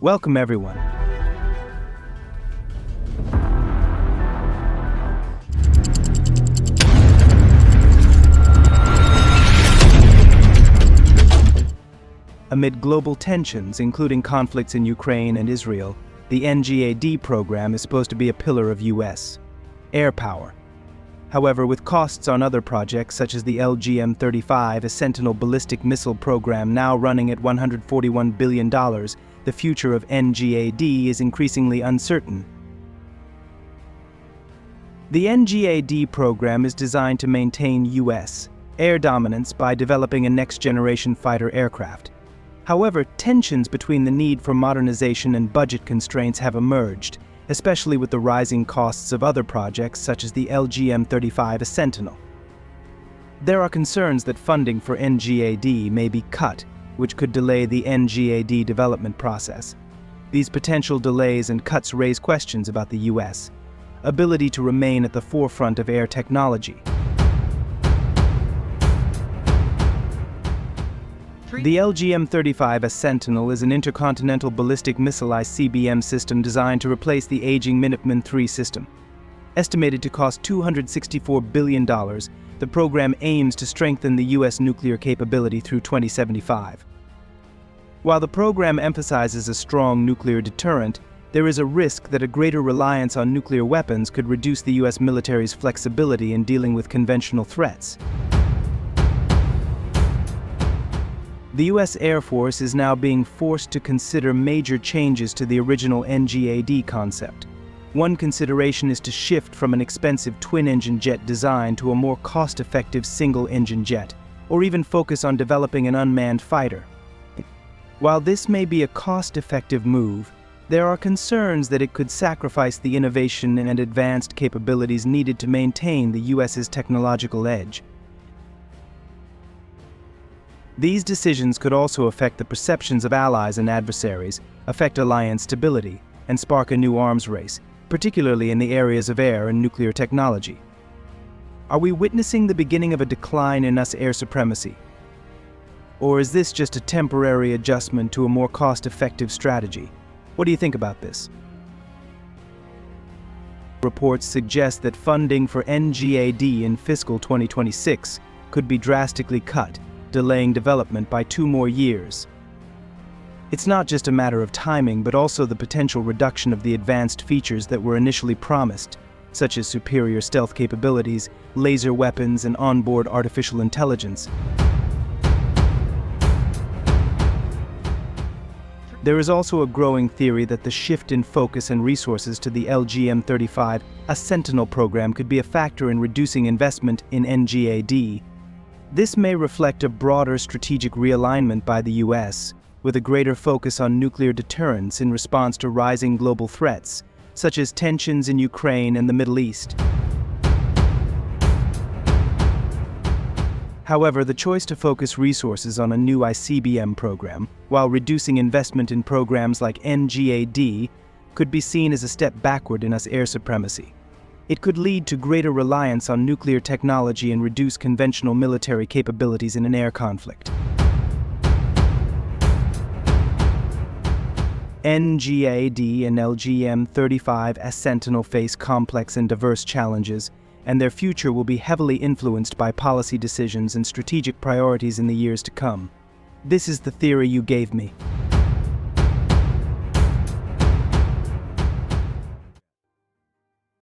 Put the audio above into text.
Welcome everyone. Amid global tensions, including conflicts in Ukraine and Israel, the NGAD program is supposed to be a pillar of U.S. air power. However, with costs on other projects such as the LGM-35A Sentinel ballistic missile program now running at $141 billion, the future of NGAD is increasingly uncertain. The NGAD program is designed to maintain U.S. air dominance by developing a next-generation fighter aircraft. However, tensions between the need for modernization and budget constraints have emerged, especially with the rising costs of other projects such as the LGM-35A Sentinel. There are concerns that funding for NGAD may be cut, which could delay the NGAD development process. These potential delays and cuts raise questions about the U.S. ability to remain at the forefront of air technology. The LGM-35A Sentinel is an intercontinental ballistic missile ICBM system designed to replace the aging Minuteman III system. Estimated to cost $264 billion, the program aims to strengthen the U.S. nuclear capability through 2075. While the program emphasizes a strong nuclear deterrent, there is a risk that a greater reliance on nuclear weapons could reduce the U.S. military's flexibility in dealing with conventional threats. The U.S. Air Force is now being forced to consider major changes to the original NGAD concept. One consideration is to shift from an expensive twin-engine jet design to a more cost-effective single-engine jet, or even focus on developing an unmanned fighter. While this may be a cost-effective move, there are concerns that it could sacrifice the innovation and advanced capabilities needed to maintain the U.S.'s technological edge. These decisions could also affect the perceptions of allies and adversaries, affect alliance stability, and spark a new arms race, particularly in the areas of air and nuclear technology. Are we witnessing the beginning of a decline in U.S. air supremacy? Or is this just a temporary adjustment to a more cost-effective strategy? What do you think about this? Reports suggest that funding for NGAD in fiscal 2026 could be drastically cut, delaying development by 2 more years. It's not just a matter of timing, but also the potential reduction of the advanced features that were initially promised, such as superior stealth capabilities, laser weapons, and onboard artificial intelligence. There is also a growing theory that the shift in focus and resources to the LGM-35A Sentinel program could be a factor in reducing investment in NGAD. This may reflect a broader strategic realignment by the U.S., with a greater focus on nuclear deterrence in response to rising global threats, such as tensions in Ukraine and the Middle East. However, the choice to focus resources on a new ICBM program, while reducing investment in programs like NGAD, could be seen as a step backward in U.S. air supremacy. It could lead to greater reliance on nuclear technology and reduce conventional military capabilities in an air conflict. NGAD and LGM-35A Sentinel face complex and diverse challenges, and their future will be heavily influenced by policy decisions and strategic priorities in the years to come. This is the theory you gave me.